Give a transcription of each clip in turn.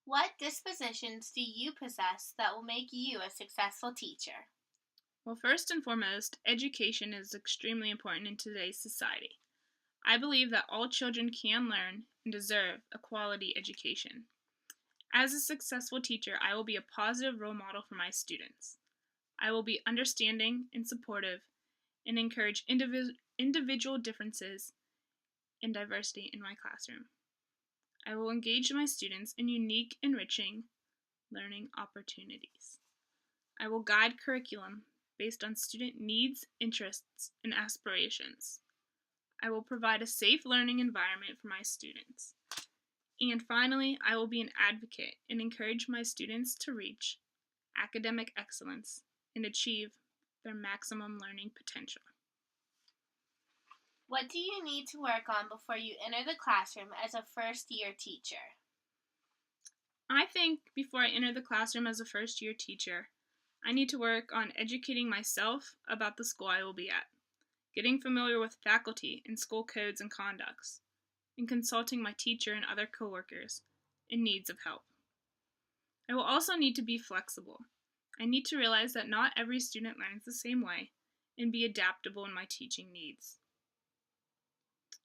What dispositions do you possess that will make you a successful teacher? Well, first and foremost, education is extremely important in today's society. I believe that all children can learn and deserve a quality education. As a successful teacher, I will be a positive role model for my students. I will be understanding and supportive and encourage individual differences and diversity in my classroom. I will engage my students in unique, enriching learning opportunities. I will guide curriculum based on student needs, interests, and aspirations. I will provide a safe learning environment for my students. And finally, I will be an advocate and encourage my students to reach academic excellence and achieve their maximum learning potential. What do you need to work on before you enter the classroom as a first-year teacher? I think before I enter the classroom as a first-year teacher, I need to work on educating myself about the school I will be at, getting familiar with faculty and school codes and conducts, and consulting my teacher and other coworkers in needs of help. I will also need to be flexible. I need to realize that not every student learns the same way and be adaptable in my teaching needs.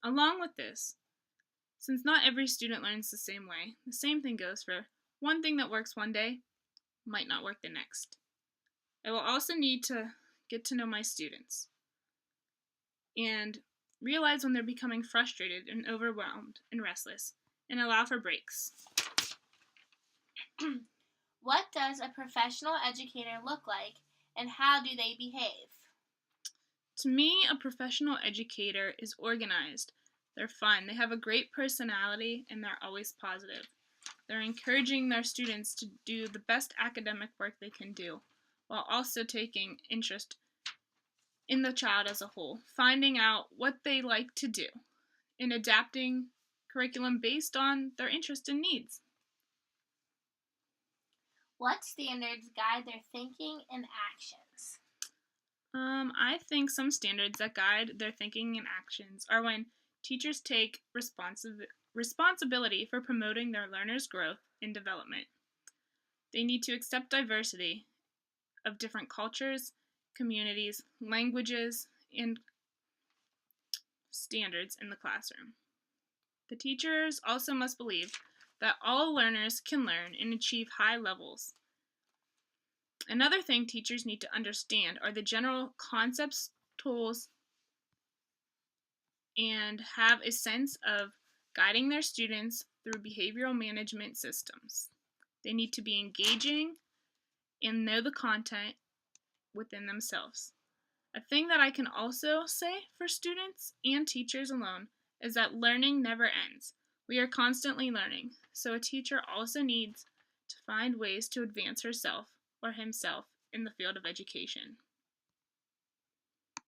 Along with this, since not every student learns the same way, the same thing goes for one thing that works one day might not work the next. I will also need to get to know my students and realize when they're becoming frustrated and overwhelmed and restless and allow for breaks. What does a professional educator look like and how do they behave? To me, a professional educator is organized. They're fun. They have a great personality and they're always positive. They're encouraging their students to do the best academic work they can do while also taking interest in the child as a whole, finding out what they like to do, and adapting curriculum based on their interest and needs. What standards guide their thinking and actions? I think some standards that guide their thinking and actions are when teachers take responsibility for promoting their learners' growth and development. They need to accept diversity of different cultures, communities, languages, and standards in the classroom. The teachers also must believe that all learners can learn and achieve high levels. Another thing teachers need to understand are the general concepts, tools, and have a sense of guiding their students through behavioral management systems. They need to be engaging and know the content within themselves. A thing that I can also say for students and teachers alone is that learning never ends. We are constantly learning, so a teacher also needs to find ways to advance herself or himself in the field of education.